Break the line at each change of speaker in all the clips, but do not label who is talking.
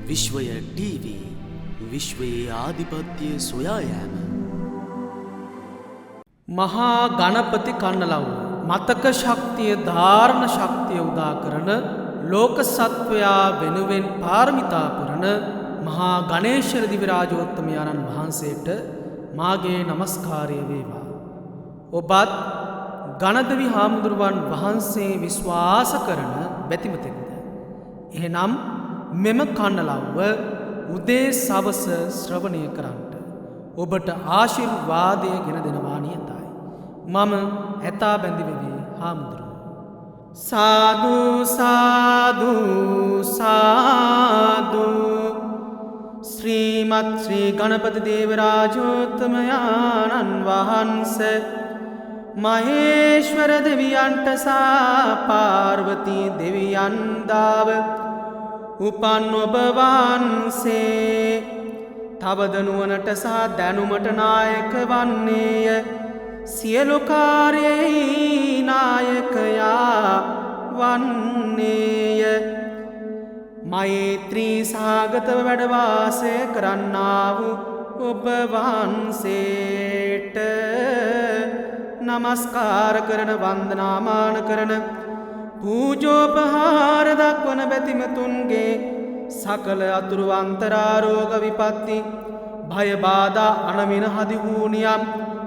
විශ්වය TV විශ්වයේ ආධිපත්‍ය සොයා යාම.
මහා ගණපති කන්නලව්ව මතක ශක්තිය ධාරණ ශක්තිය උදා කරන ලෝක සත්වයා වෙනුවෙන් පාරමිතා පුරන මහා ගණේශ්වර දිවිරාජෝත්තමයන්න් වහන්සේට මාගේ නමස්කාරය වේවා. ඔබත් ගණදවි හාමුදුරුවන් වහන්සේ විශ්වාස කරන බැතිමතෙක්ද? එහෙනම් මෙම කන්නලව්ව උදේ සවස ශ්‍රවණය කරන්නට ඔබට ආශිර්වාදය ගෙන දෙනවා නියතයි. මම ඇතා බැඳිවෙවේ හාමුදුරුවෝ. සාදු සාදු සාදු. ශ්‍රීමත් ශ්‍රී ගණපති දේවරාජෝත්තමයාණන් වහන්සේ මහේශ්වර දෙවියන්ට සා පාර්වතී දෙවියන් දාව උපන් ඔබ වහන්සේ තවද නුවණට සහ දැනුමට නායක වන්නේය. සියලු කාර්යෙහි නායකයා වන්නේය. මෛත්‍රී සාගතව වැඩ වාසය කරන්නා වූ ඔබ වහන්සේට නමස්කාර කරන වන්දනාමාන කරන පූජෝපහාර දක්වන බැතිමතුන්ගේ සකල අතුරු අන්තරාරෝග විපත්ති භය බාධා අනමින හදිහූනියම්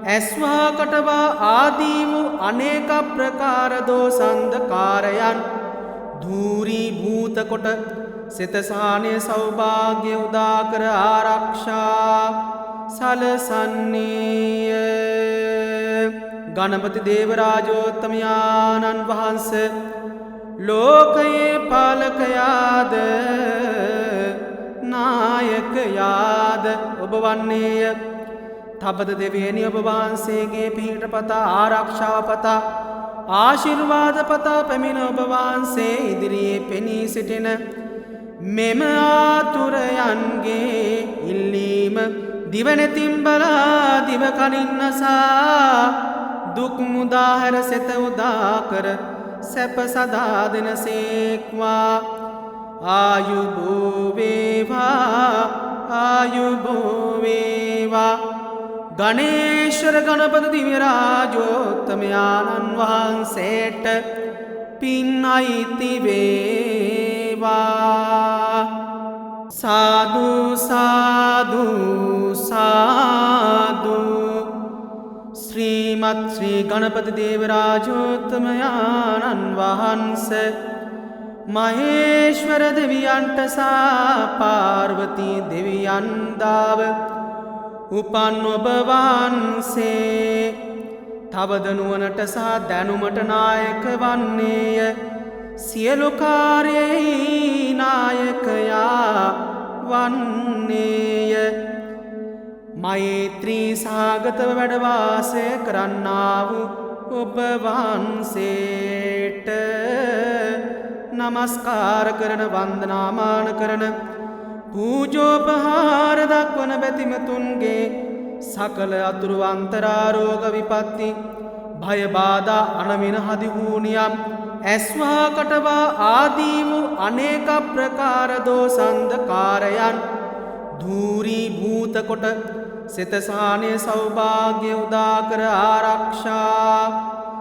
ඇස්වා කටවා ආදී වූ අනේක ප්‍රකාර දෝසන්ධකාරයන් ධූරී භූත කොට සිතසානය සෞභාග්‍ය උදා කර ආරක්ෂා සලසන්නේය. ගණපති දේවරාජෝත්තමයාණන් වහන්සේ ලෝකයේ පාලකයාද නායකයාද ඔබ වන්නේය. තබද දෙවියනි ඔබ වහන්සේගේ පිහිට පතා ආරක්ෂාව පතා ආශිර්වාද පතා පැමිණ ඔබ වහන්සේ ඉදිරියේ පෙනී සිටින මෙම ආතුරයන්ගේ ඉල්ලීම දිවනැතින් බලා දිවකනින් නසා දුක් මුදාහැර සෙත උදා කර සැප සදා දෙනසේක්වා. ආයුබෝ වේවා ආයුබෝ වේවා. ගණේශ්වර ගණපති දිවිරාජෝත්තමයාණන් වහන්සේට පින් අයිති වේවා. සාදු සාදු සාදු. ශ්‍රීමත් ශ්‍රී ගණපති දේවරාජෝත්තමයාණන් වහන්සේ මහේශ්වර දෙවියන්ට සා පාර්වතී දෙවියන් දාව උපන් ඔබ වහන්සේ තවද නුවණට සහ දැනුමට නායක වන්නේය. සියලු කාර්යෙහි නායකයා වන්නේය. මෛත්‍රී සාගතව වැඩ වාසය කරන්නා වූ ඔබ වහන්සේට නමස්කාර කරන වන්දනාමාන කරන පූජෝපහාර දක්වන බැතිමතුන්ගේ සකල අතුරු අන්තරාරෝග විපත්ති භය බාධා අනමින හදිහූනියම් ඇස්වා කටවා ආදී වූ අනේක ප්‍රකාර දෝසන්ධකාරයන් ධූරී භූත කොට සිතසානය සෞභාග්‍ය උදා කර ආරක්ෂා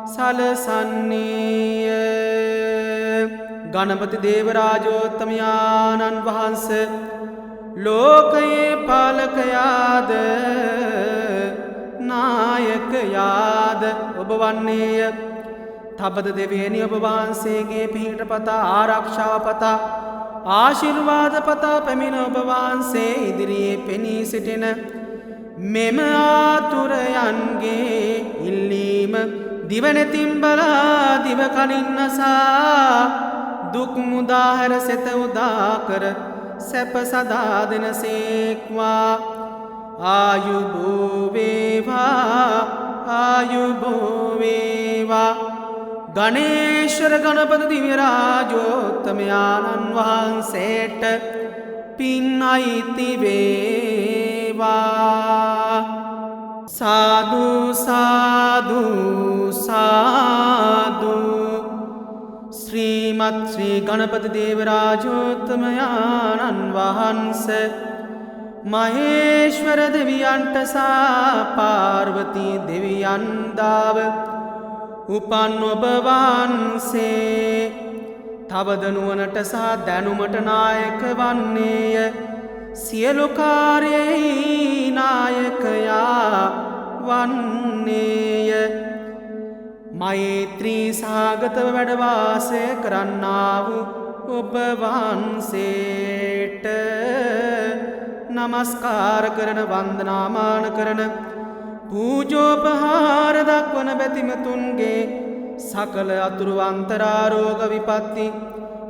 සලසන්නේය. ගණපති දේවරාජෝත්තමයාණන් වහන්සේ ලෝකයේ පාලකයාද නායකයාද ඔබ වන්නේය. තබද දෙවියනි ඔබ වහන්සේගේ පිහිට පතා ආරක්ෂාව පතා ආශිර්වාද පතා පැමිණ ඔබ වහන්සේ ඉදිරියේ පෙනී සිටින මෙම ආතුරයන්ගේ ඉල්ලීම දිවනැතින් බලා දිවකනින් නසා දුක් මුදාහැර සෙත උදා කර සැප සදා දෙනසේක්වා. ආයුබෝ වේවා ආයුබෝ වේවා. ගණේශ්වර ගණපති දිවිරාජෝත්තමයාණන් වහන්සේට පින් අයිති වේවා. සාදු සාදු සාදු. ශ්‍රීමත් ශ්‍රීමත් ශ්‍රී ගණපති දේවරාජෝත්තමයාණන් වහන්සේ මහේශ්වර දෙවියන්ට සා පාර්වතී දෙවියන් දාව උපන් ඔබ වහන්සේ තවද නුවණට සහ දැනුමට නායක වන්නේය. සියලු කාර්යෙහි නායකයා වන්නේය. මෛත්‍රී සාගතව වැඩ වාසය කරන්නා වූ ඔබ වහන්සේට නමස්කාර කරන වන්දනාමාන කරන පූජෝපහාර දක්වන බැතිමතුන්ගේ සකල අතුරු අන්තරාරෝග විපත්ති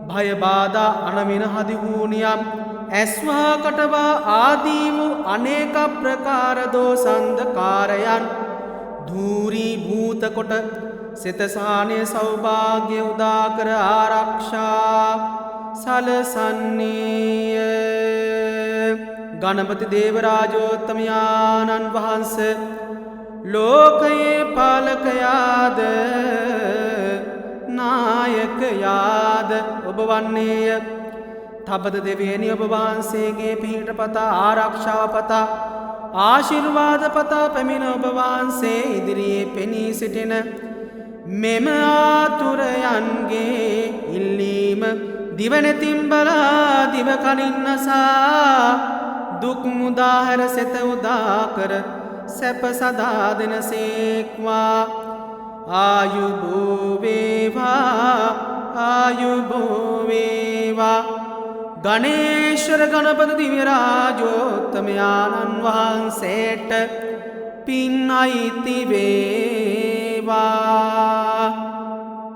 භය බාධා අනමින හදිහූනියම් ඇස්වා කටවා ආදී වූ අනේක ප්‍රකාර දෝසන්ධකාරයන් ධූරී භූත කොට සිතසානය සෞභාග්‍ය උදාකර ආරක්ෂා සලසන්නේය. ගණපති දේවරාජෝත්තමයාණන් වහන්සේ ලෝකයේ පාලකයාද නායකයාද ඔබ වන්නේය. තබද දෙවියනි ඔබ වහන්සේගේ පිහිට පතා ආරක්ෂාව පතා ආශිර්වාද පතා පැමිණ ඔබ වහන්සේ ඉදිරියේ පෙනී සිටින මෙම ආතුරයන්ගේ ඉල්ලීම දිවනැතින් බලා දිවකනින් නසා දුක් මුදාහැර සෙත උදාකර සැප සදා දෙනසේක්වා. ආයුබෝ වේවා ආයුබෝ වේවා. ගණේශ්වර ගණපති දිව්‍යරාජෝත්තමයාණන් වහන්සේට පින් අයිති වේවා.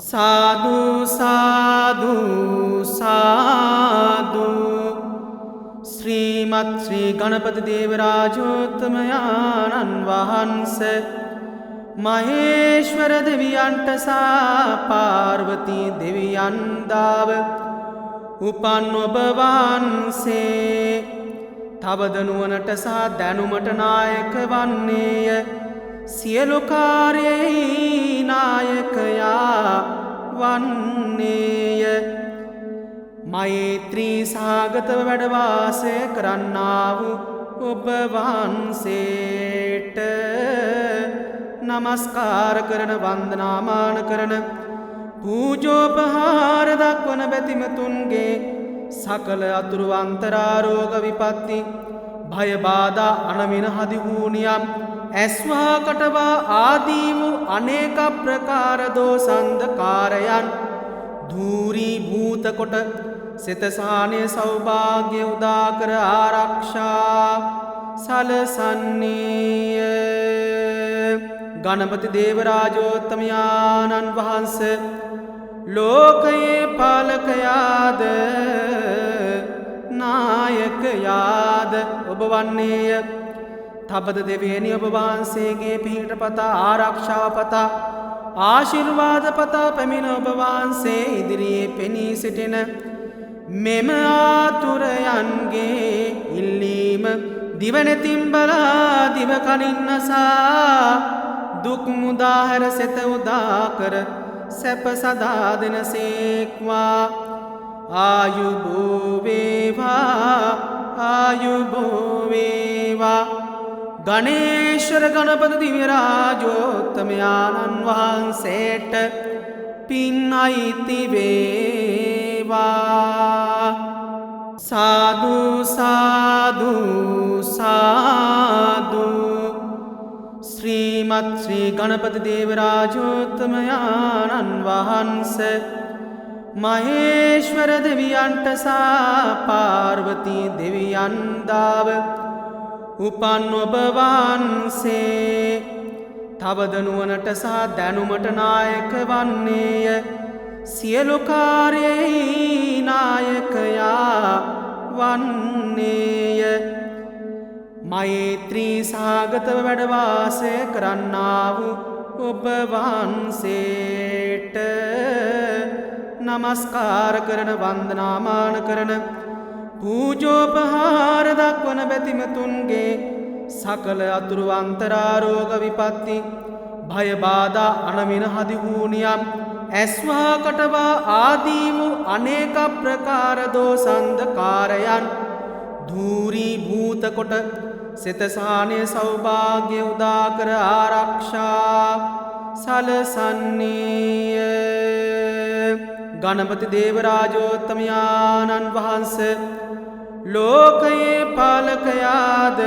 සාදු සාදු සාදු. ශ්‍රීමත් ශ්‍රී ගණපති දේවරාජෝත්තමයාණන් වහන්සේ මහේශ්වර දෙවියන්ට සා පාර්වතී දෙවියන් දාව උපන් ඔබ වහන්සේ තවද නුවණට සහ දැනුමට නායක වන්නේය. සියලු කාර්යෙහි නායකයා වන්නේය. මෛත්‍රී සාගතව වැඩ වාසය කරන්නා වූ ඔබ වහන්සේට නමස්කාර කරන වන්දනාමාන කරන පූජෝපහාර දක්වන බැතිමතුන්ගේ සකල අතුරු අන්තරාරෝග විපත්ති භය බාධා අනමින හදිහූනියම් ඇස්වා කටවා ආදී වූ අනේක ප්‍රකාර දෝසන්ධකාරයන් ධූරී භූත කොට සිතසානය සෞභාග්‍ය උදාකර ආරක්ෂා සලසන්නේය. ගණපති දේවරාජෝත්තමයාණන් වහන්සේ ලෝකයේ පාලකයාද නායකයාද ඔබ වන්නේය. තබද දෙවියනි ඔබ වහන්සේගේ පිහිට පතා ආරක්ෂාව පතා ආශිර්වාද පතා පැමිණ ඔබ වහන්සේ ඉදිරියේ පෙනී සිටින මෙම ආතුරයන්ගේ ඉල්ලීම දිවනැතින් බලා දිවකනින් නසා දුක් මුදාහැර සෙත උදාකර සැප සදා දෙනසේක්වා. ආයුබෝ වේවා ආයුබෝ වේවා. ගණේශ්වර ගණපති දිව්‍යරාජෝත්තමයාණන් වහන්සේට පින් අයිති වේවා. සාදු සාදු සාදු. ශ්‍රීමත් ශ්‍රී ගණපති දේවරාජෝත්තමයාණන් වහන්සේ මහේශ්වර දෙවියන්ට සා පාර්වතී දෙවියන් දාව උපන් ඔබ වහන්සේ තවද නුවණට සහ දැනුමට නායක වන්නේය. සියලු කාර්යෙහි නායකයා වන්නේය. මෛත්‍රී සාගතව වැඩ වාසය කරන්නා වූ ඔබ වහන්සේට නමස්කාර කරන වන්දනාමාන කරන පූජෝපහාර දක්වන බැතිමතුන්ගේ සකල අතුරු අන්තරාරෝග විපත්ති භය බාධා අනමින හදිහූනියම් ඇස්වා කටවා ආදී වූ අනේක ප්‍රකාර දෝසන්ධකාරයන් ධූරී භූත කොට සිතසානය සෞභාග්‍ය උදාකර ආරක්ෂා සලසන්නේය. ගණපති දේවරාජෝත්තමයාණන් වහන්ස ලෝකයේ පාලකයාද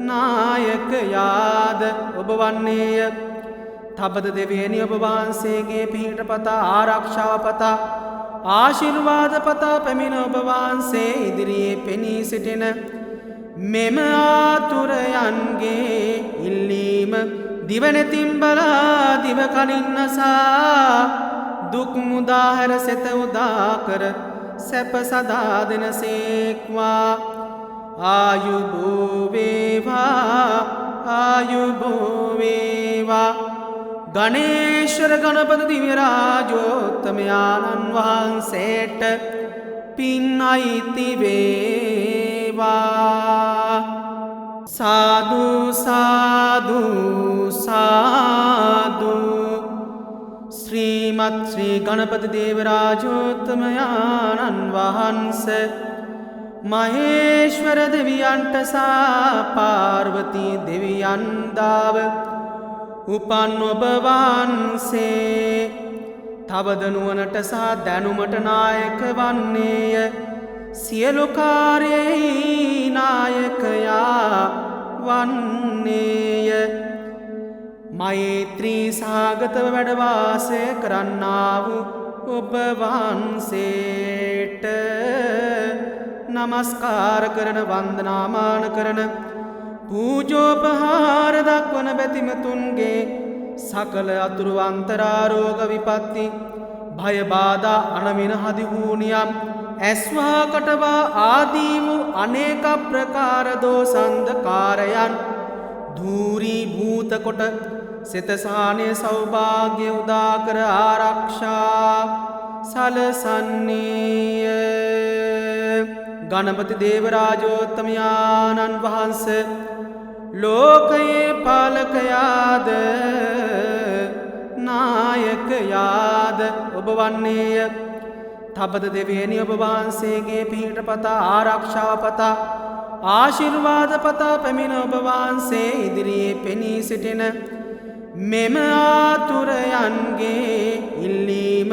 නායකයාද ඔබ වන්නේය. තබද දෙවියනි ඔබ වහන්සේගේ පිහිට පතා ආරක්ෂාව පතා ආශිර්වාද පතා පැමිණ ඔබ වහන්සේ ඉදිරියේ පෙනී සිටින මෙම ආතුරයන්ගේ ඉල්ලීම දිවනෙතින් බලා දිව කනින්නසා දුක් මුදාහැර සෙත උදාකර සැප සදා දෙනසේක්වා. ආයුබෝවේවා ආයුබෝවේවා. ගණේශ්වර ගණපති දිව්‍යරාජෝත්තමයාණන් වහන්සේට පින් අයිති වේවා. සාදු සාදු සාදු. ශ්‍රීමත් ශ්‍රී ගණපති දේවරාජෝත්තමයාණන් වහන්ස මහේශ්වර දෙවියන්ට සා පාර්වතී දෙවියන්දාව උපන් ඔබ වහන්සේ තවද නුවණට සහ දැනුමට නායක වන්නේය. සියලු කාර්යෙහි නායකයා වන්නේය. මෛත්‍රී සාගතව වැඩ වාසය කරන්නා වූ ඔබ වහන්සේට නමස්කාර කරන වන්දනාමාන කරන පූජෝපහාර දක්වන බැතිමතුන්ගේ සකල අතුරු අන්තරාරෝග විපත්ති භය බාධා අනවින හදිහූනියම් ඇස්වා කටවා ආදී වූ අනේක ප්‍රකාර දෝසන්ධකාරයන් ධූරී භූත කොට සිතසානය සෞභාග්‍ය උදාකර ආරක්ෂා සලසන්නේය. ගණපති දේවරාජෝත්තමයාණන් වහන්ස ලෝකයේ පාලකයාද නායකයාද ඔබ වන්නේය. තබද දෙවියනි ඔබ වහන්සේගේ පිහිට පතා ආරක්ෂාව පතා ආශිර්වාද පතා පැමිණ ඔබ වහන්සේ ඉදිරියේ පෙනී සිටින මෙම ආතුරයන්ගේ ඉල්ලීම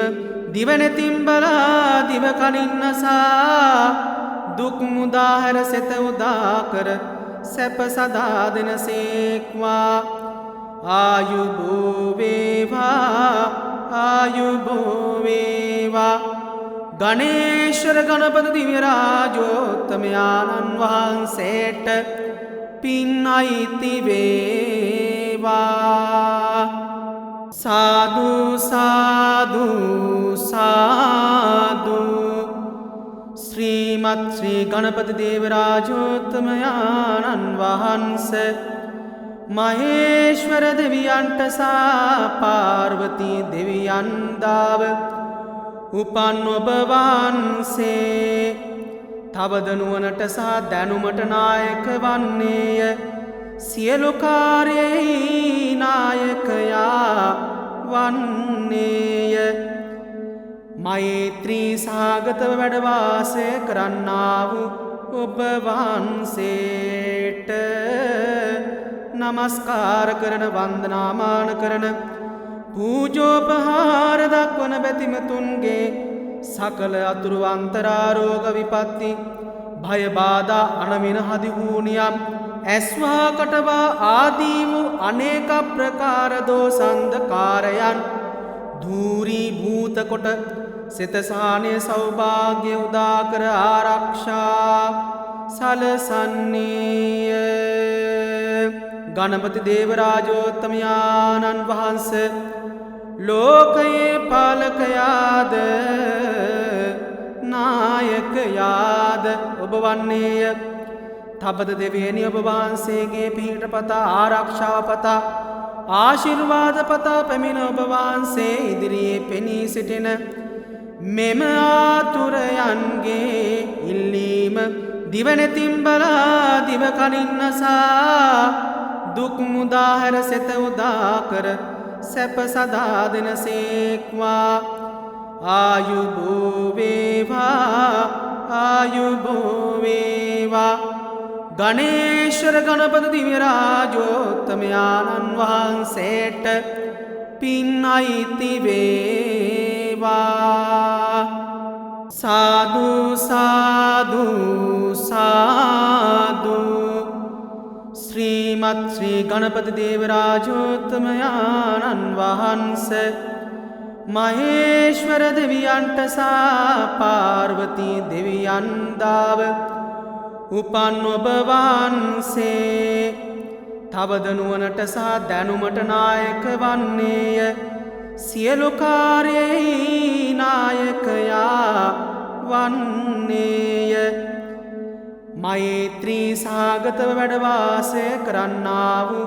දිවනෙතින් බලා දිව කනින්නසා දුක් මුදාහැර සෙත උදාකර සැප සදා දෙනසේක්වා. ආයුබෝවේවා ආයුබෝවේවා. ගණේශ්වර ගණපති දිව්‍යරාජෝත්තමයාණන් වහන්සේට පින් අයිති වේවා. සාදු සාදු සාදු. ශ්‍රීමත් ශ්‍රී ගණපති දේවරාජෝත්තමයාණන් වහන්ස මහේශ්වර දෙවියන්ට සා පාර්වතී දෙවියන්දාව උපන් ඔබ වහන්සේ තවද නුවණට සහ දැනුමට නායක වන්නේය. සියලු කාර්යෙහි නායකයා වන්නේය. මෛත්‍රී සාගතව වැඩ වාසය කරන්නා වූ ඔබ වහන්සේට නමස්කාර කරන වන්දනාමාන කරන පූජෝපහාර දක්වන බැතිමතුන්ගේ සකල අතුරු අන්තරාරෝග විපත්ති භය බාධා අනවින හදිහූනියම් ඇස්වා කටවා ආදී වූ අනේක ප්‍රකාර දෝසන්ධකාරයන් ධූරී භූත කොට සිතසානය සෞභාග්‍ය උදාකර ආරක්ෂා සලසන්නේය. ගණපති දේවරාජෝත්තමයාණන් වහන්ස ලෝකයේ පාලකයාද නායකයාද ඔබ වන්නේය. තබද දෙවියනි ඔබ වහන්සේගේ පිහිට පතා ආරක්ෂාව පතා ආශිර්වාද පතා පැමිණ ඔබ වහන්සේ ඉදිරියේ පෙනී සිටින මෙම ආතුරයන්ගේ ඉල්ලීම දිවනෙතින් බලා දිව කනින්නසා දුක් මුදාහැර සෙත උදාකර සැප සදා දෙනසේක්වා ආයුබෝ වේවා ආයුබෝ වේවා ගණේශ්වර ගණපති දිව්‍ය රාජෝත්තමයාණන් වහන්සේට පින් අයිති වේවා සාදු සාදු සාදු ශ්‍රීමත් ශ්‍රී ගණපති දේව රාජෝත්තමයාණන් වහන්සේ මහේශ්වර දෙවියන්ට සා පාර්වතී දෙවියන් දාව උපන් ඔබ වහන්සේ තවද නුවණට සහ දැනුමට නායක වන්නේය සියලු කාර්යෙහි නායකයා වන්නේය මෛත්‍රී සාගතව වැඩ වාසය කරන්නා වූ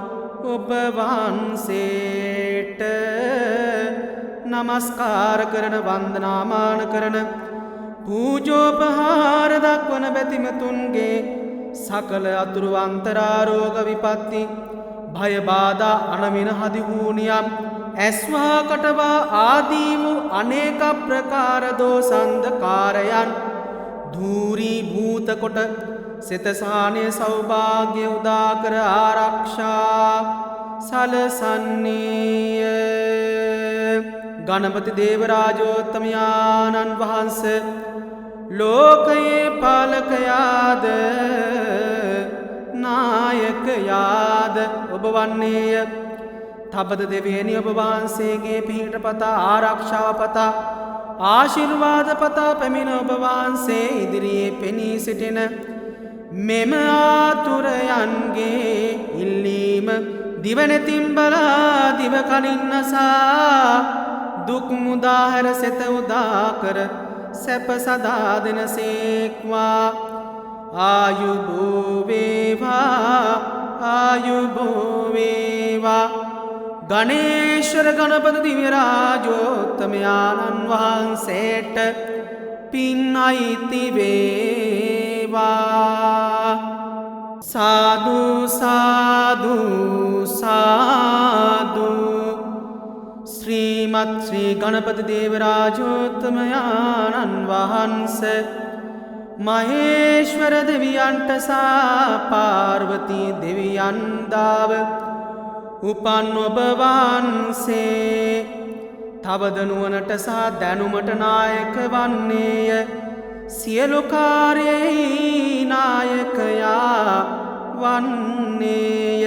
ඔබ වහන්සේට නමස්කාර කරන වන්දනාමාන කරන පූජෝපහාර දක්වන බැතිමතුන්ගේ සකල අතුරු අන්තරාරෝග විපත්ති භය බාධා අනමින හදිහූනියම් ඇස්වා කටවා ආදී වූ අනේක ප්‍රකාර දෝසන්ධකාරයන් ධූරී භූත කොට සිතසානය සෞභාග්‍ය උදාකර ආරක්ෂා සලසන්නේය ගණපති දේව රාජෝත්තමයාණන් වහන්සේ ලෝකයේ පාලකයාද නායකයාද ඔබ වන්නේය තබද දෙවියනි ඔබ වහන්සේගේ පිහිට පතා ආරක්ෂාව පතා ආශිර්වාද පතා පැමිණ ඔබ වහන්සේ ඉදිරියේ පෙනී සිටින මෙම ආතුරයන්ගේ ඉල්ලීම දිවනැතින් බලා දිව කනින් නසා දුක් මුදාහැර සෙත උදාකර සැප සදා දෙනසේක්වා ආයුබෝ වේවා ආයුබෝ වේවා ගණේශ්වර ගණපති දිව්‍ය රාජෝත්තමයාණන් වහන්සේට පින් අයිති වේවා සාදු සාදු සාදු ශ්‍රීමත් ශ්‍රී ගණපති දේව රාජෝත්තමයාණන් වහන්සේ මහේශ්වර දෙවියන්ට සා පාර්වතී දෙවියන් දාව උපන් ඔබ වහන්සේ තවද නුවණට සහ දැනුමට නායක වන්නේය සියලු කාර්යෙහි නායකයා වන්නේය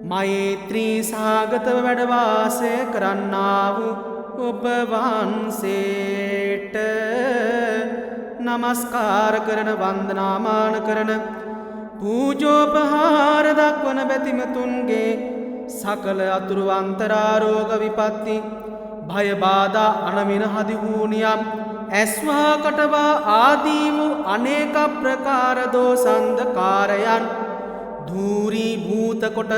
මෛත්‍රී සාගතව වැඩ වාසය කරන්නා වූ ඔබ වහන්සේට නමස්කාර කරන වන්දනාමාන කරන පූජෝපහාර දක්වන බැතිමතුන්ගේ සකල අතුරු අන්තරාරෝග විපත්ති භය බාධා අනමින හදිහූනියම් ඇස්වා කටවා ආදී වූ අනේක ප්‍රකාර දෝසන්ධකාරයන් ධූරී භූත කොට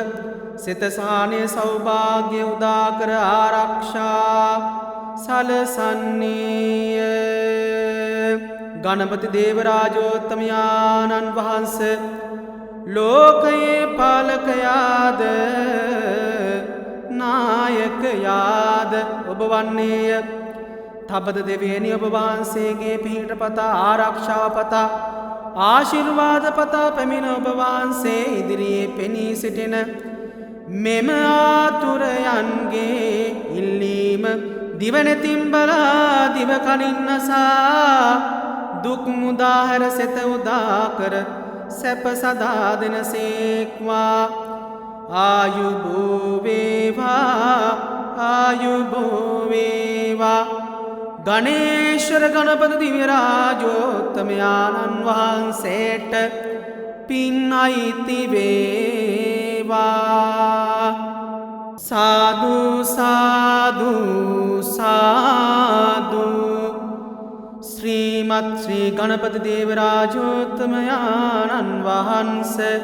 සිතසානය සෞභාග්‍ය උදාකර ආරක්ෂා සලසන්නේය ගණපති දේව රාජෝත්තමයාණන් වහන්සේ ලෝකයේ පාලකයාද නායකයාද ඔබ වන්නේය තබද දෙවියනි ඔබ වහන්සේගේ පිහිට පතා ආරක්ෂාව පතා ආශිර්වාද පතා පැමිණ ඔබ වහන්සේ ඉදිරියේ පෙනී සිටින මෙම ආතුරයන්ගේ ඉල්ලීම දිවනැතින් බලා දිව කනින් නසා දුක් මුදාහැර සෙත උදාකර සැප සදා දෙනසේක්වා ආයුබෝ වේවා ආයුබෝ වේවා ගණේශ්වර ගණපති දිව්‍ය රාජෝත්තමයාණන් වහන්සේට පින් අයිති වේවා සාදු සාදු සාදු ශ්‍රීමත් ශ්‍රී ගණපති දේව රාජෝත්තමයාණන් වහන්සේ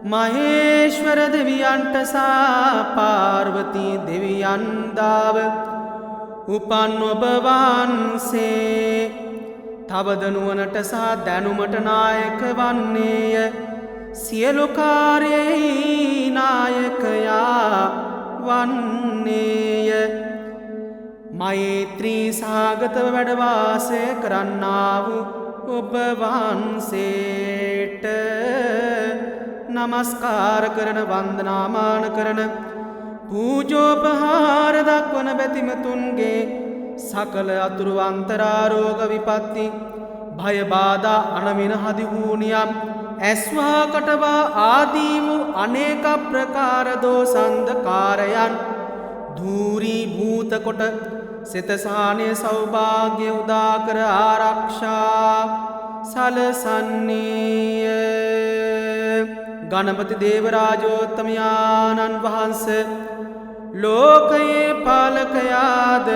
මහේශ්වර දෙවියන්ට සා පාර්වතී දෙවියන් දාව උපන් ඔබ වහන්සේ තවද නුවණට සහ දැනුමට නායක වන්නේය සියලු කාර්යෙහි නායකයා වන්නේය මෛත්‍රී සාගතව වැඩවාසය කරන්නා වූ ඔබ වහන්සේට නමස්කාර කරන වන්දනාමාන කරන පූජෝපහාර දක්වන බැතිමතුන්ගේ සකල අතුරු අන්තරාරෝග විපත්ති භයබාධා අනමින හදිහූනියම් ඇස්වා කටවා ආදී වූ අනේක ප්‍රකාර දෝසන්ධකාරයන් ධූරී භූත කොට සිතසානය සෞභාග්‍ය උදාකර ආරක්ෂා සලසන්නේය ගණපති දේවරාජෝත්තමයාණන් වහන්ස ලෝකයේ පාලකයාද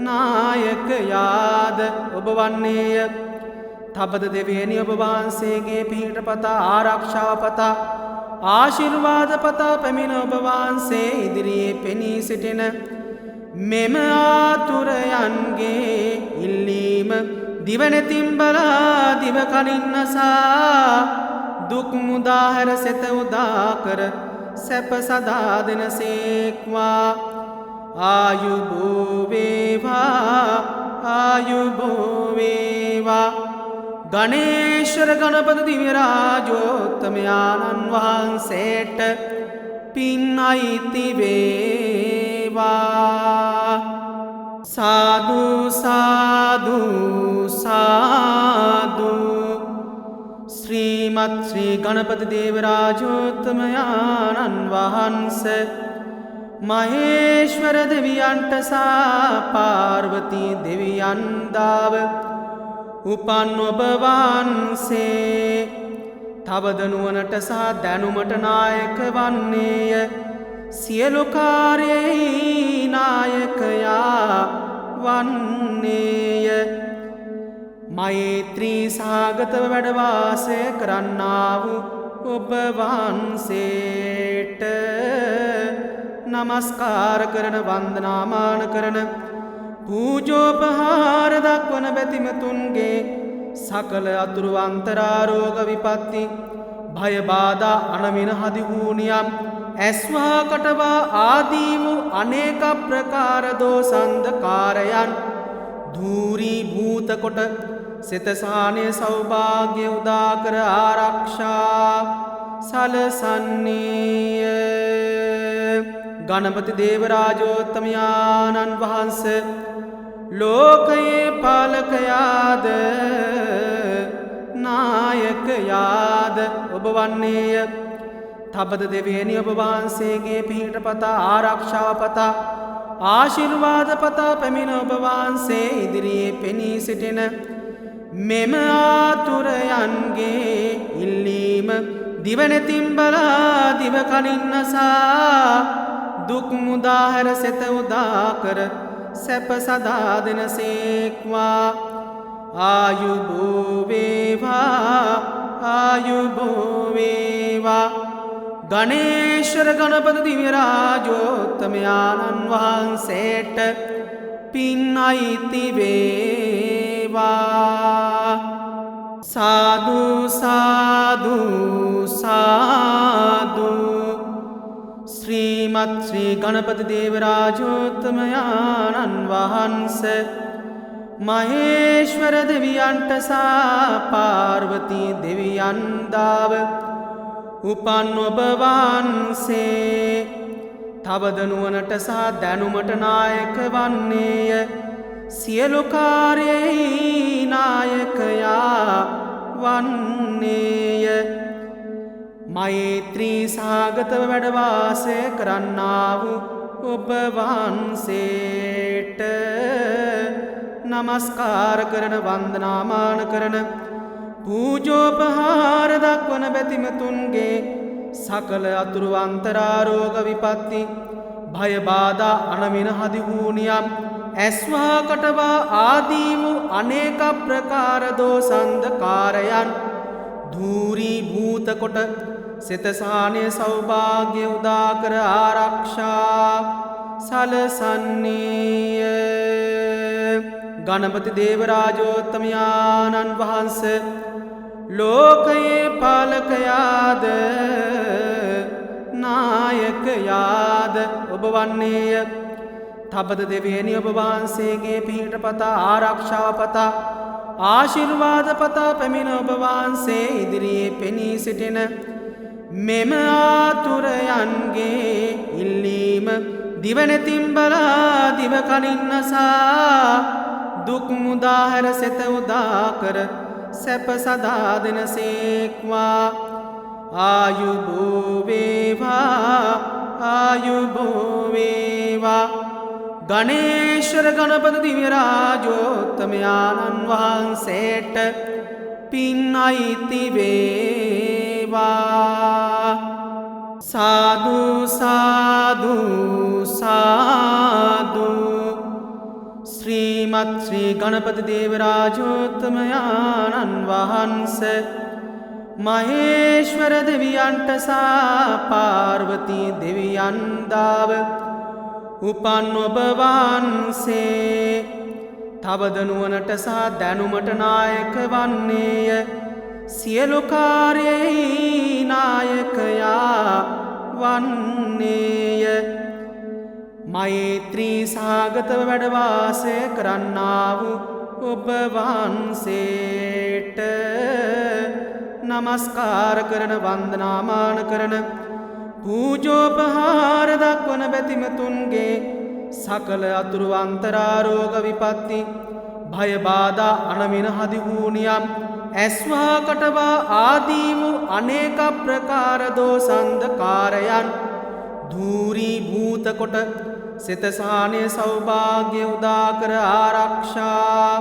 නායකයාද ඔබ වන්නේය තබද දෙවියනි ඔබ වහන්සේගේ පිහිට පතා ආරක්ෂාව පතා ආශිර්වාද පතා පැමිණ ඔබ වහන්සේ ඉදිරියේ පෙනී සිටින මෙම ආතුරයන්ගේ ඉල්ලීම දිවනෙතින් බලා දිව කනින් නසා දුක් මුදාහැර සෙත උදාකර සැප සදා දෙනසේක්වා ආයුබෝ වේවා ආයුබෝ වේවා ගණේශ්වර ගණපති දිව්‍ය රාජෝත්තමයාණන් වහන්සේට පින් අයිති වේවා සාදු සාදු සාදු ශ්‍රීමත් ශ්‍රී ගණපති දේව රාජෝත්තමයාණන් වහන්සේ මහේශ්වර දෙවියන්ට සා පාර්වතී දෙවියන් දාව උපන් ඔබ වහන්සේ තවද නුවණට සහ දැනුමට නායක වන්නේය සියලු කාර්යෙහි නායකයා වන්නේය මෛත්‍රී සාගතව වැඩවාසය කරන්නා වූ ඔබ වහන්සේට නමස්කාර කරන වන්දනාමාන කරන පූජෝපහාර දක්වන බැතිමතුන්ගේ සකල අතුරු අන්තරාරෝග විපත්ති භයබාධා අනමින හදිහූනියම් ඇස්වා කටවා ආදී වූ අනේක ප්‍රකාර දෝසන්ධකාරයන් ධූරී භූත කොට සිතසානය සෞභාග්‍ය උදාකර ආරක්ෂා සලසන්නේය ගණපති දේව රාජෝත්තමයාණන් වහන්සේ ලෝකයේ පාලකයාද නායකයාද ඔබ වන්නේය තබද දෙවියනි ඔබ වහන්සේගේ පිහිට පතා ආරක්ෂාව පතා ආශිර්වාද පතා පැමිණ ඔබ වහන්සේ ඉදිරියේ පෙනී සිටින මෙම ආතුරයන්ගේ ඉල්ලීම දිවනෙතින් බලා දිව කනින් නසා දුක් මුදාහැර සෙත උදාකර සැප සදා දෙනසේක්වා ආයුබෝ වේවා ආයුබෝ වේවා ගණේශ්වර ගණපති දිව්‍ය රාජෝත්තමයාණන් වහන්සේට පින් අයිති වේවා සාදු සාදු සාදු ශ්‍රීමත් ශ්‍රී ගණපති දේව රාජෝත්තමයාණන් වහන්සේ මහේශ්වර දෙවියන්ට සා පාර්වතී දෙවියන් දාව උපන් ඔබ වහන්සේ තවද නුවණට සහ දැනුමට නායක වන්නේය සියලු කාර්යෙහි නායකයා වන්නේය මෛත්‍රී සාගතව වැඩවාසය කරන්නා වූ ඔබ වහන්සේට නමස්කාර කරන වන්දනාමාන කරන පූජෝපහාර දක්වන බැතිමතුන්ගේ සකල අතුරු අන්තරාරෝග විපත්ති භයබාධා අනමින හදිහූනියම් ඇස්වා කටවා ආදී වූ අනේක ප්‍රකාර දෝසන්ධකාරයන් ධූරී භූත කොට සිතසානය සෞභාග්‍ය උදාකර ආරක්ෂා සලසන්නේය ගණපති දේව රාජෝත්තමයාණන් වහන්සේ ලෝකයේ පාලකයාද නායකයාද ඔබ වන්නේය. තබද දෙවියනි ඔබ වහන්සේගේ පිහිට පතා ආරක්ෂාව පතා ආශිර්වාද පතා පැමිණ ඔබ වහන්සේ ඉදිරියේ පෙනී සිටින මෙම ආතුරයන්ගේ ඉල්ලීම දිවනැතින් බලා දිවකනින් නසා දුක් මුදාහැර සෙත උදා කර සැප සදා දෙනසේක්වා. ආයුබෝ වේවා ආයුබෝ වේවා. ගණේශ්වර ගණපති දිව්‍ය රාජෝත්තමයාණන් වහන්සේට පින් අයිති වේවා. සාදු සාදු සාදු. ශ්‍රීමත් ශ්‍රී ගණපති දේව රාජෝත්තමයාණන් වහන්සේ මහේශ්වර දෙවියන්ට සා පාර්වතී දෙවියන් දාව උපන් ඔබ වහන්සේ තවද නුවණට සහ දැනුමට නායක වන්නේය. සියලු කාර්යෙහි නායකයා වන්නේය. මෛත්‍රී සාගතව වැඩ වාසය කරන්නා වූ ඔබ වහන්සේට නමස්කාර කරන වන්දනාමාන කරන පූජෝපහාර දක්වන බැතිමතුන්ගේ සකල අතුරු අන්තරාරෝග විපත්ති භය බාධා අනමින හදිහූනියම් ඇස්වා කටවා ආදී වූ අනේක ප්‍රකාර දෝසන්ධකාරයන් ධූරී භූත කොට සිතසානය සෞභාග්‍ය උදා කර ආරක්ෂා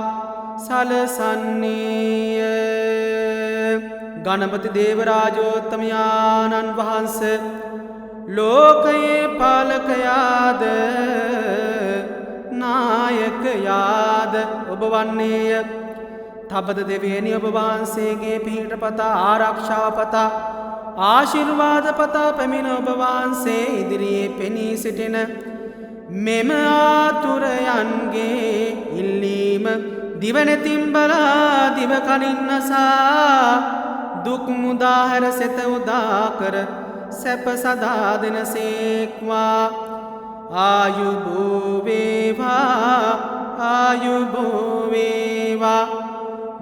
සලසන්නේය. ගණපති දේව රාජෝත්තමයාණන් වහන්සේ ලෝකයේ පාලකයාද නායකයාද ඔබ වන්නේය. තබද දෙවියනි ඔබ වහන්සේගේ පිහිට පතා ආරක්ෂාව පතා ආශිර්වාද පතා පැමිණ ඔබ වහන්සේ ඉදිරියේ පෙනී සිටින මෙම ආතුරයන්ගේ ඉල්ලීම දිවනැතින් බලා දිවකනින් නසා දුක් මුදාහැර සෙත උදා කර සැප සදා දෙනසේක්වා. ආයුබෝ වේවා ආයුබෝ වේවා.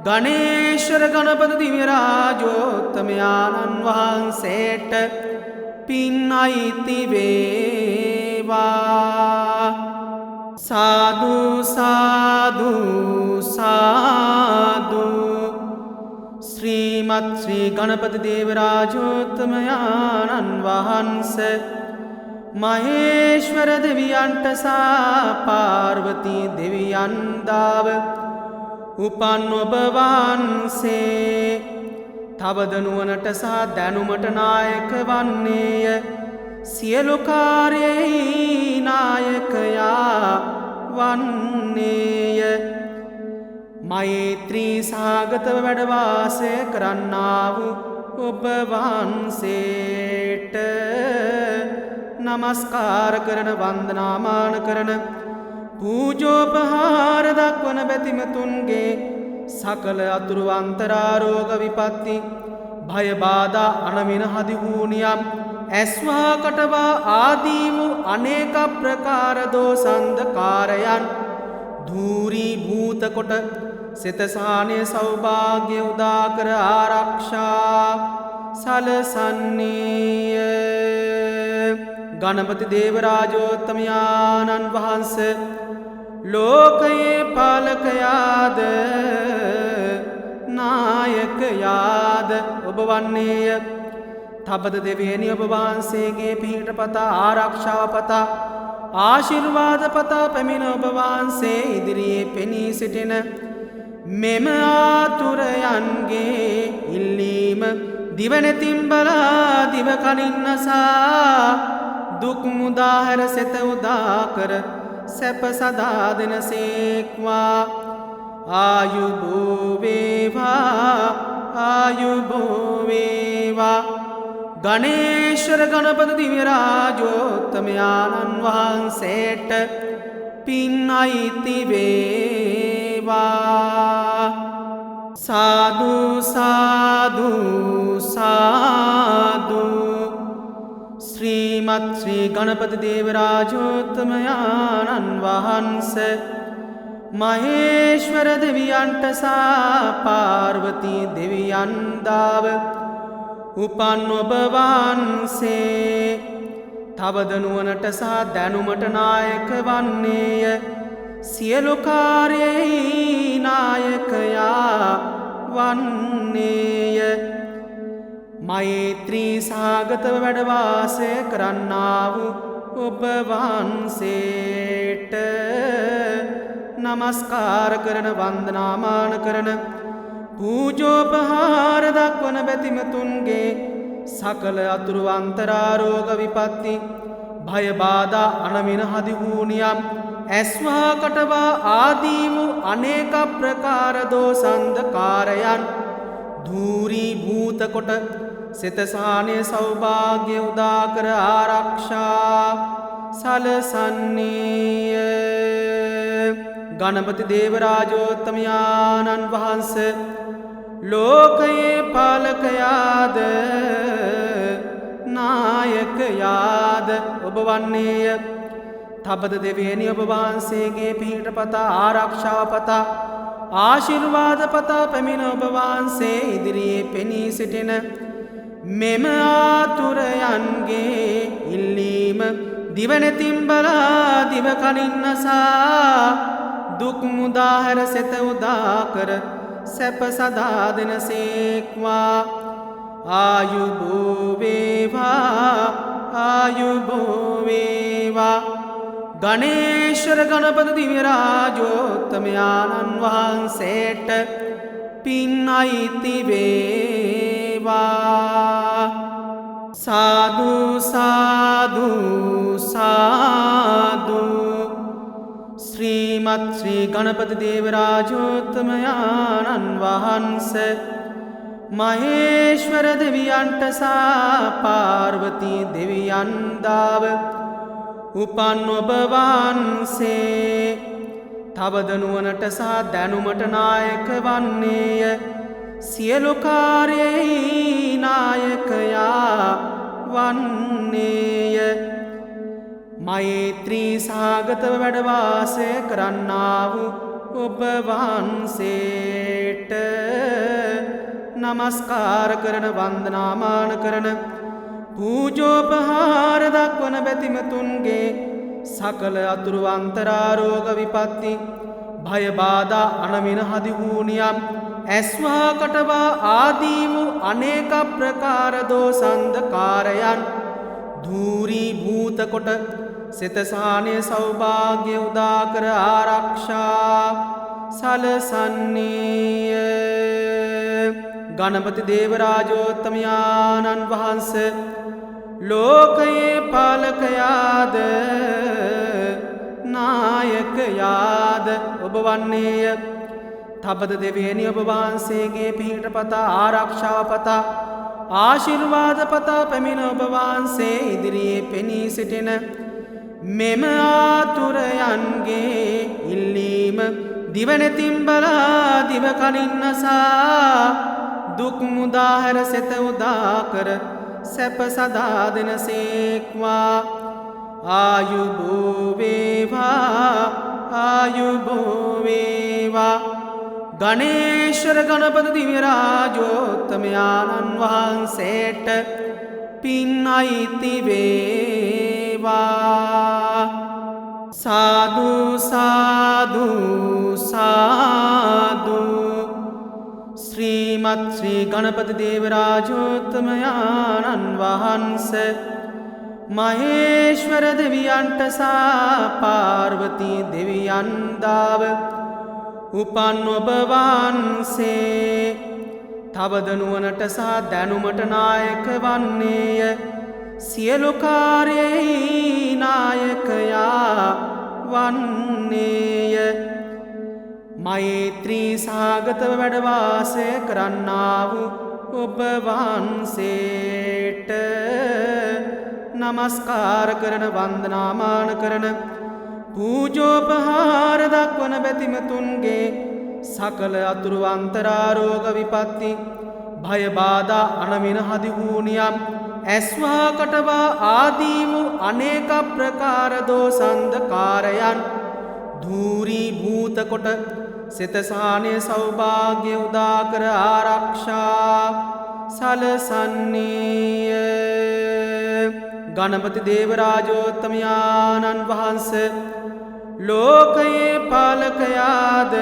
ගණේශ්වර ගණපති දිව්‍ය රාජෝත්තමයාණන් වහන්සේට පින් අයිති වේවා. සාදු සාදු සාදු. ශ්‍රීමත් ශ්‍රී ගණපති දේව රාජෝත්තමයාණන් වහන්සේ මහේශ්වර දෙවියන්ට සා පාර්වතී දෙවියන් දාව උපන් ඔබ වහන්සේ තවද නුවණට සහ දැනුමට නායක වන්නේය. සියලු කාර්යෙහි නායකයා වන්නේය. මෛත්‍රී සාගතව වැඩ වාසය කරන්නා වූ ඔබ වහන්සේට නමස්කාර කරන වන්දනාමාන කරන පූජෝපහාර දක්වන බැතිමතුන්ගේ සකල අතුරු අන්තරාරෝග විපත්ති භය බාධා අනමින හදිහූනියම් ඇස්වා කටවා ආදී වූ අනේක ප්‍රකාර දෝසන්ධකාරයන් ධූරී භූත කොට සිතසානය සෞභාග්‍ය උදා කර ආරක්ෂා සලසන්නේය. ගණපති දේව රාජෝත්තමයාණන් වහන්සේ ලෝකයේ පාලකයාද නායකයාද ඔබ වන්නේය. තබද දෙවියනි ඔබ වහන්සේගේ පිහිට පතා ආරක්ෂාව පතා ආශිර්වාද පතා පැමිණ ඔබ වහන්සේ ඉදිරියේ පෙනී සිටින මෙම ආතුරයන්ගේ ඉල්ලීම දිවනැතින් බලා දිවකනින් නසා දුක් මුදාහැර සෙත උදා කර සැප සදා දෙනසේක්වා. ආයුබෝ වේවා ආයුබෝ වේවා. ගණේශ්වර ගණපති දිව්‍ය රාජෝත්තමයාණන් වහන්සේට පින් අයිති වේවා. සාදු සාදු සාදු. ශ්‍රී ශ්‍රීමත් ශ්‍රී ගණපති දේවරාජෝත්තමයාණන් වහන්සේ මහේශ්වර දෙවියන්ට සා පාර්වතී දෙවියන් දාව උපන් ඔබ වහන්සේ තවද නුවණට සහ දැනුමට නායක වන්නේය. සියලු කාර්යෙහි නායකයා වන්නේය. මෛත්‍රී සාගතව වැඩ වාසය කරන්නා වූ ඔබ වහන්සේට නමස්කාර කරන වන්දනාමාන කරන පූජෝපහාර දක්වන බැතිමතුන්ගේ සකල අතුරු අන්තරාරෝග විපත්ති භය බාධා අනමින හදිහූනියම් ඇස්වා කටවා ආදී වූ අනේක ප්‍රකාර දෝසන්ධකාරයන් ධූරී භූත කොට සිතසානය සෞභාග්‍ය උදාකර ආරක්ෂා සලසන්නේය. ගණපති දේවරාජෝත්තමයාණන් වහන්සේ ලෝකයේ පාලකයාද නායකයාද ඔබ වන්නේය. තබද දෙවියනි ඔබ වහන්සේගේ පිහිට පතා ආරක්ෂාව පතා ආශිර්වාද පතා පැමිණ ඔබ වහන්සේ ඉදිරියේ පෙනී සිටින මෙම ආතුරයන්ගේ ඉල්ලීම දිවනැතින් බලා දිව කනින් නසා දුක් මුදාහැර සෙත උදාකර සැප සදා දෙනසේක්වා. ආයුබෝ වේවා ආයුබෝ වේවා. ගණේශ්වර ගණපති දිව්‍යරාජෝත්තමයාණන් වහන්සේට පින් අයිති වේවා. සාදු සාදු සාදු. ශ්‍රීමත් ශ්‍රී ගණපති දේවරාජෝත්තමයාණන් වහන්සේ මහේශ්වර දෙවියන්ට සා පාර්වතී දෙවියන් දාව උපන් ඔබ වහන්සේ තවද නුවණට සහ දැනුමට නායක වන්නේය. සියලු කාර්යෙහි නායකයා වන්නේය. මෛත්‍රී සාගතව වැඩ වාසය කරන්නා වූ ඔබ වහන්සේට නමස්කාර කරන වන්දනාමාන කරන පූජෝපහාර දක්වන බැතිමතුන්ගේ සකල අතුරු අන්තරාරෝග විපත්ති භය බාධා අනමින හදිහූනියම් ඇස්වා කටවා ආදී වූ අනේක ප්‍රකාර දෝසන්ධකාරයන් ධූරී භූත කොට සිතසානය සෞභාග්‍ය උදාකර ආරක්ෂා සලසන්නේය. ගණපති දේවරාජෝත්තමයාණන් වහන්සේ ලෝකයේ පාලකයාද නායකයාද ඔබ වන්නේය. තබද දෙවියනි ඔබ වහන්සේගේ පිහිට පතා ආරක්ෂාව පතා ආශිර්වාද පතා පැමිණ ඔබ වහන්සේ ඉදිරියේ පෙනී සිටින මෙම ආතුරයන්ගේ ඉල්ලීම දිවනැතින් බලා දිව කනින් නසා දුක් මුදාහැර සෙත උදාකර සැප සදා දෙනසේක්වා. ආයුබෝ වේවා ආයුබෝ වේවා. ගණේශ්වර ගණපති දිව්‍යරාජෝත්තමයාණන් වහන්සේට පින් අයිති වේවා. සාදු සාදු සාදු. ශ්‍රීමත් ශ්‍රී ගණපති දේවරාජෝත්තමයාණන් වහන්සේ මහේශ්වර දෙවියන්ට සා පාර්වතී දෙවියන් දාව උපන් ඔබ වහන්සේ තවද නුවණට සහ දැනුමට නායක වන්නේය. සියලු කාර්යෙහි නායකයා වන්නේය. මෛත්‍රී සාගතව වැඩ වාසය කරන්නා වූ ඔබ වහන්සේට නමස්කාර කරන වන්දනාමාන කරන පූජෝපහාර දක්වන බැතිමතුන්ගේ සකල අතුරු අන්තරාරෝග විපත්ති භය බාධා අනමින හදිහූනියම් ඇස්වා කටවා ආදී වූ අනේක ප්‍රකාර දෝසන්ධකාරයන් ධූරී භූත කොට සිතසානය සෞභාග්‍ය උදාකර ආරක්ෂා සලසන්නේය. ගණපති දේවරාජෝත්තමයාණන් වහන්ස ලෝකයේ පාලකයාද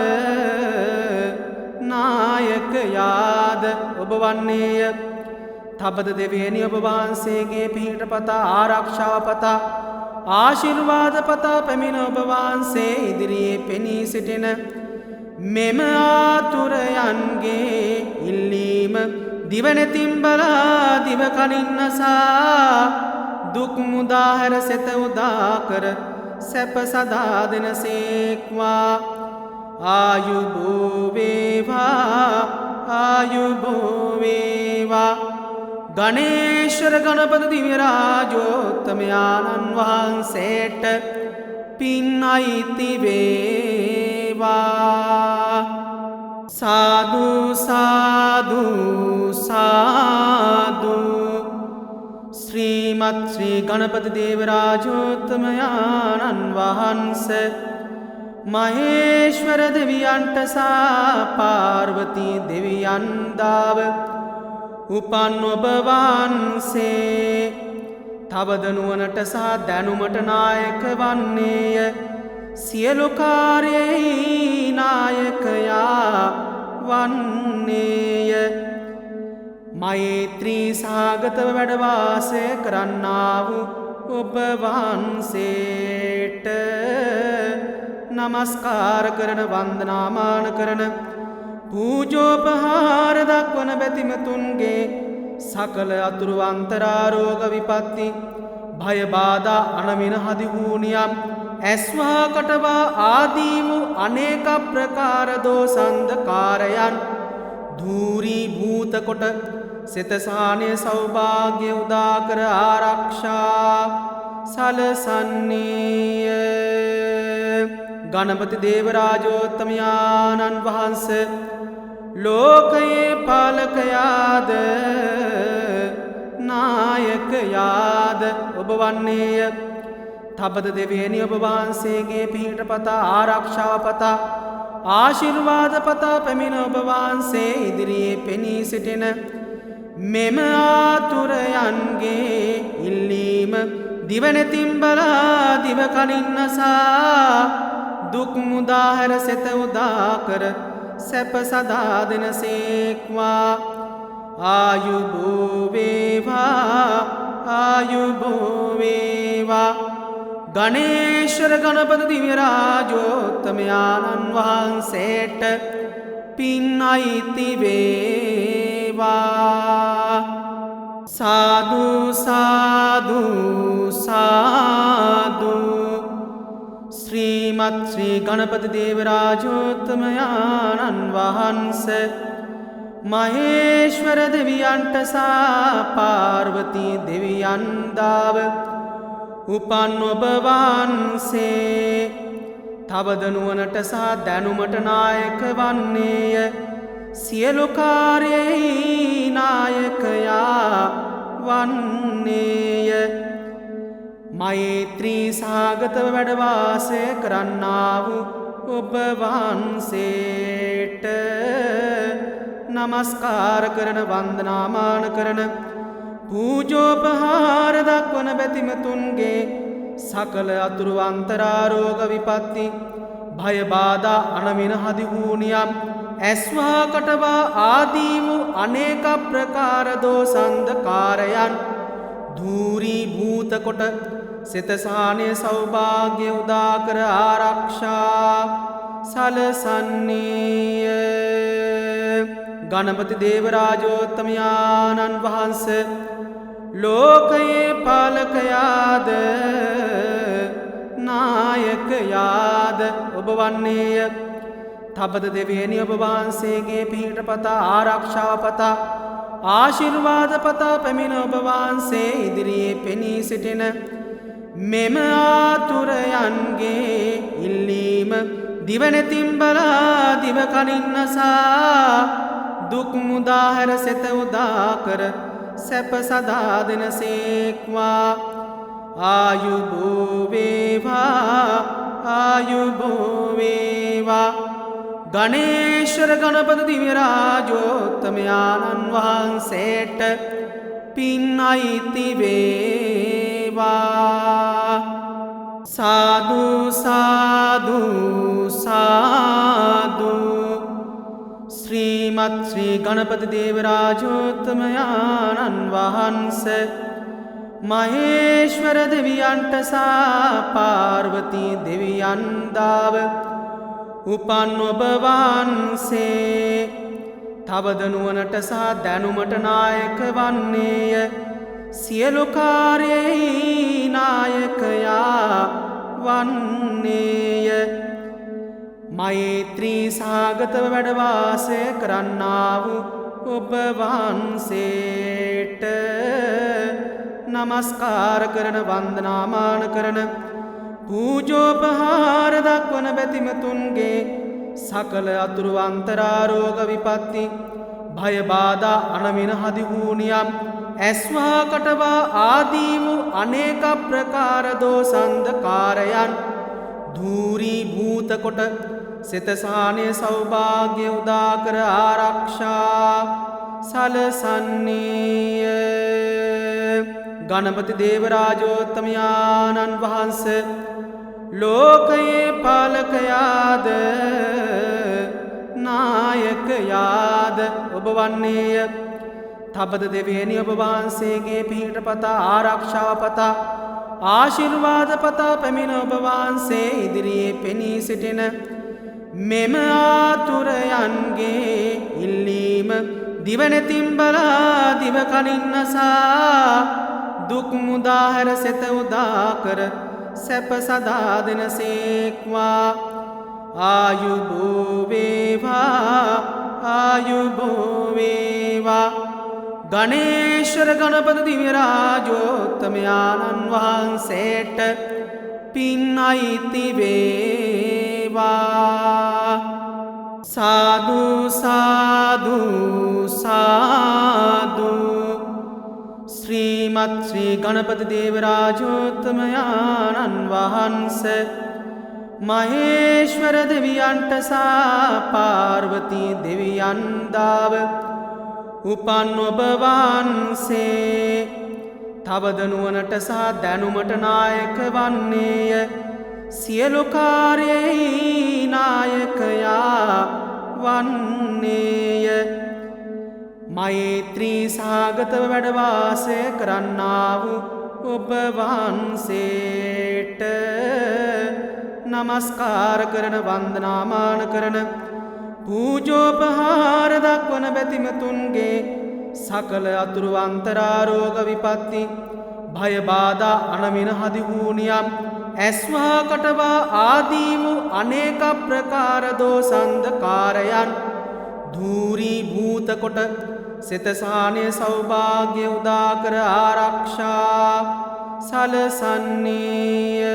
නායකයාද ඔබ වන්නේය. තබද දෙවියනි ඔබ වහන්සේගේ පිහිට පතා ආරක්ෂාව පතා ආශිර්වාද පතා පැමිණ ඔබ වහන්සේ ඉදිරියේ පෙනී සිටින මෙම ආතුරයන්ගේ ඉල්ලීම දිවනෙතින් බලා දිවකනින්නසා දුක් මුදාහැර සෙත උදාකර සැප සදා දෙනසේක්වා. ආයුබෝවේවා ආයුබෝවේවා. ගණේශ්වර ගණපති දිව්‍යරාජෝත්තමයාණන් වහන්සේට පින් අයිති වේවා. සාදු සාදු සාදු. ශ්‍රීමත් ශ්‍රී ගණපති දේවරාජෝත්තමයාණන් වහන්ස මහේශ්වර දෙවියන්ට සා පාර්වතී දෙවියන්දාව උපන් ඔබ වහන්සේ තවද නුවණට සහ දැනුමට නායක වන්නේය. සියලු කාර්යෙහි නායකයා වන්නේය. මෛත්‍රී සාගතව වැඩ වාසය කරන්නා වූ ඔබ වහන්සේට නමස්කාර කරන වන්දනාමාන කරන පූජෝපහාර දක්වන බැතිමතුන්ගේ සකල අතුරු අන්තරාරෝග විපත්ති භය බාධා අනවින හදිහූනියම් ඇස්වා කටවා ආදී වූ අනේක ප්‍රකාර දෝසන්ධකාරයන් ධූරී භූත කොට සිතසානය සෞභාග්‍ය උදාකර ආරක්ෂා සලසන්නේය. ගණපති දේවරාජෝත්තමයාණන් වහන්ස ලෝකයේ පාලකයාද නායකයාද ඔබ වන්නේය. තබද දෙවියනි ඔබ වහන්සේගේ පිහිට පතා ආරක්ෂාව පතා ආශිර්වාද පතා පැමිණ ඔබ වහන්සේ ඉදිරියේ පෙනී සිටින මෙම ආතුරයන්ගේ ඉල්ලීම දිවනෙතින් බලා දිවකනින්නසා දුක් මුදාහැර සෙත උදාකර සැප සදා දෙනසේක්වා. ආයුබෝවේවා ආයුබෝවේවා. ගණේශ්වර ගණපති දිව්‍යරාජෝත්තමයාණන් වහන්සේට පින් අයිති වේවා. සාදු සාදු සාදු. ශ්‍රීමත් ශ්‍රී ගණපති දේවරාජෝත්තමයාණන් වහන්ස මහේශ්වර දෙවියන්ට සා පාර්වතී දෙවියන්දාව උපන් ඔබ වහන්සේ තවද නුවණට සහ දැනුමට නායක වන්නේය. සියලු කාර්යෙහි නායකයා වන්නේය. මෛත්‍රී සාගතව වැඩ වාසය කරන්නා වූ ඔබ වහන්සේට නමස්කාර කරන වන්දනාමාන කරන පූජෝපහාර දක්වන බැතිමතුන්ගේ සකල අතුරු අන්තරාරෝග විපත්ති භය බාධා අනවින හදිහූනියම් ඇස්වා කටවා ආදී වූ අනේක ප්‍රකාර දෝසන්ධකාරයන් ධූරී භූත කොට සිතසානය සෞභාග්‍ය උදාකර ආරක්ෂා සලසන්නේය. ගණපති දේවරාජෝත්තමයාණන් වහන්ස ලෝකයේ පාලකයාද නායකයාද ඔබ වන්නේය. තබද දෙවියනි ඔබ වහන්සේගේ පිහිට පතා ආරක්ෂාව පතා ආශිර්වාද පතා පැමිණ ඔබ වහන්සේ ඉදිරියේ පෙනී සිටින මෙම ආතුරයන්ගේ ඉල්ලීම දිවනෙතින් බලා දිවකනින්නසා දුක් මුදාහැර සෙත උදාකර සැප සදා දෙනසේක්වා ආයුබෝ වේවා ආයුබෝ වේවා ගණේශ්වර ගණපති දිව්‍ය රාජෝත්තමයාණන් වහන්සේට පින් අයිති වේවා සාදු සාදු සාදු ශ්‍රීමත් ශ්‍රී ගණපති දේව රාජෝත්තමයාණන් වහන්සේ මහේශ්වර දෙවියන්ට සා පාර්වතී දෙවියන් දාව උපන් ඔබ වහන්සේ තවද නුවණට සහ දැනුමට නායක වන්නේය සියලු කාර්යෙහි නායකයා වන්නේය මෛත්‍රී සාගතව වැඩ වාසය කරන්නා වූ ඔබ වහන්සේට නමස්කාර කරන වන්දනාමාන කරන පූජෝපහාර දක්වන බැතිමතුන්ගේ සකල අතුරු අන්තරාරෝග විපත්ති භය බාධා අනමින හදිහූනියම් ඇස්වා කටවා ආදී වූ අනේක ප්‍රකාර දෝසන්ධකාරයන් ධූරී භූත කොට සිතසානය සෞභාග්‍ය උදාකර ආරක්ෂා සලසන්නේය ගණපති දේව රාජෝත්තමයාණන් වහන්සේ ලෝකයේ පාලකයාද නායකයාද ඔබ වන්නේය තබද දෙවියනි ඔබ වහන්සේගේ පිහිට පතා ආරක්ෂාව පතා ආශිර්වාද පතා පැමිණ ඔබ වහන්සේ ඉදිරියේ පෙනී සිටින මෙම ආතුරයන්ගේ ඉල්ලීම දිවනැතින් බලා දිව කනින් නසා දුක් මුදාහැර සෙත උදාකර සැප සදා දෙනසේක්වා ආයුබෝ වේවා ආයුබෝ වේවා ගණේශ්වර ගණපති දිව්‍ය රාජෝත්තමයාණන් වහන්සේට පින් අයිති වේවා සාදු සාදු සාදු ශ්‍රීමත් ශ්‍රී ගණපති දේව රාජෝත්තමයාණන් වහන්සේ මහේශ්වර දෙවියන්ට සා පාර්වතී දෙවියන් දාව උපන් ඔබ වහන්සේ තවද නුවණට සහ දැනුමට නායක වන්නේය සියලු කාර්යෙහි නායකයා වන්නේය මෛත්‍රී සාගතව වැඩ වාසය කරන්නා වූ ඔබ වහන්සේට නමස්කාර කරන වන්දනාමාන කරන පූජෝපහාර දක්වන බැතිමතුන්ගේ සකල අතුරු අන්තරාරෝග විපත්ති භය බාධා අනමින හදිහූනියම් ඇස්වා කටවා ආදී වූ අනේක ප්‍රකාර දෝසන්ධකාරයන් ධූරී භූත කොට සිතසානය සෞභාග්‍ය උදාකර ආරක්ෂා සලසන්නේය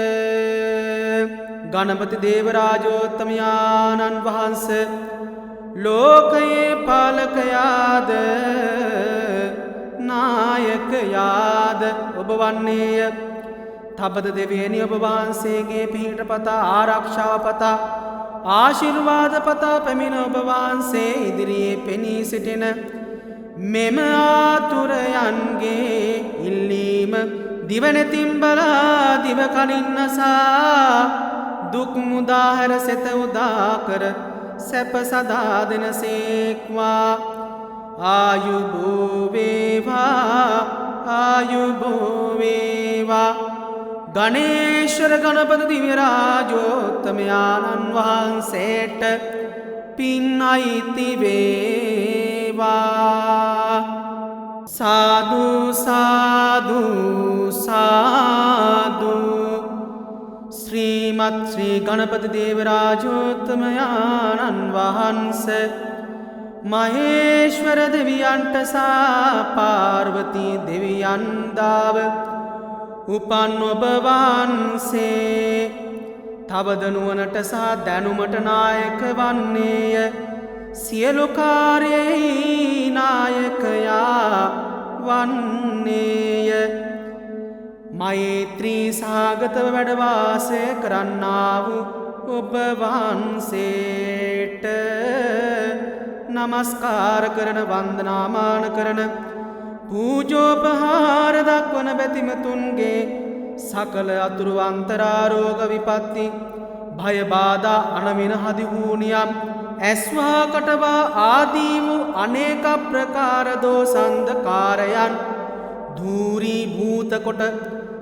ගණපති දේව රාජෝත්තමයාණන් වහන්සේ ලෝකයේ පාලකයාද නායකයාද ඔබ වන්නේය තබද දෙවියනි ඔබ වහන්සේගේ පිහිට පතා ආරක්ෂාව පතා ආශිර්වාද පතා පැමිණ ඔබ වහන්සේ ඉදිරියේ පෙනී සිටින මෙම ආතුරයන්ගේ ඉල්ලීම දිවනැතින් බලා දිව කනින් නසා දුක් මුදාහැර සෙත උදාකර සැප සදා දෙනසේක්වා ආයුබෝ වේවා ආයුබෝ වේවා ගණේශ්වර ගණපති දිව්‍ය රාජෝත්තමයාණන් වහන්සේට පින් අයිති වේවා සාදු සාදු සාදු ශ්‍රීමත් ශ්‍රී ගණපති දේව රාජෝත්තමයාණන් වහන්සේ මහේශ්වර දෙවියන්ට සා පාර්වතී දෙවියන් දාව උපන් ඔබ වහන්සේ තවද නුවණට සහ දැනුමට නායක වන්නේය සියලු කාර්යෙහි නායකයා වන්නේය. මෛත්‍රී සාගතව වැඩවාසය කරන්නා වූ ඔබ වහන්සේට නමස්කාර කරන වන්දනාමාන කරන පූජෝපහාර දක්වන බැතිමතුන්ගේ සකල අතුරු අන්තරාරෝග විපත්ති භයබාධා අනමින හදිහූනියම් ඇස්වා කටවා ආදී වූ අනේක ප්‍රකාර දෝසන්ධකාරයන් ධූරී භූත කොට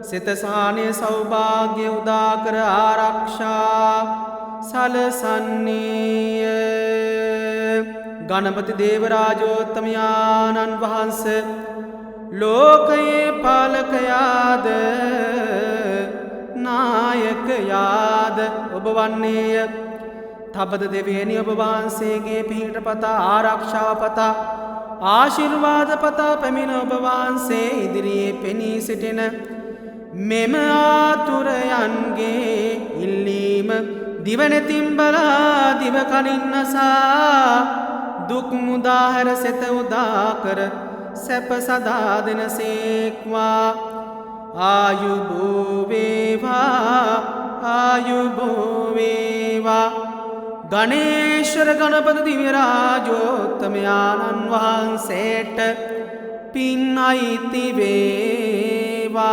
සිතසානය සෞභාග්‍ය උදාකර ආරක්ෂා සලසන්නේය. ගණපති දේවරාජෝත්තමයාණන් වහන්ස ලෝකයේ පාලකයාද නායකයාද ඔබ වන්නේය. තබද දෙවියනි ඔබ වහන්සේගේ පිහිට පතා ආරක්ෂාව පතා ආශිර්වාද පතා පැමිණ ඔබ වහන්සේ ඉදිරියේ පෙනී සිටින මෙම ආතුරයන්ගේ ඉල්ලීම දිවනෙතින් බලා දිවකනින් නසා දුක් මුදාහැර සෙත උදාකර සැප සදා දෙනසේක්වා. ආයුබෝවේවා ආයුබෝවේවා. ගණේශ්වර ගණපති දිව්‍යරාජෝත්තමයාණන් වහන්සේට පින් අයිති වේවා.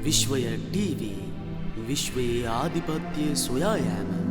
විශ්වය ටීවී විශ්වයේ ආධිපත්‍ය සොයා යාම.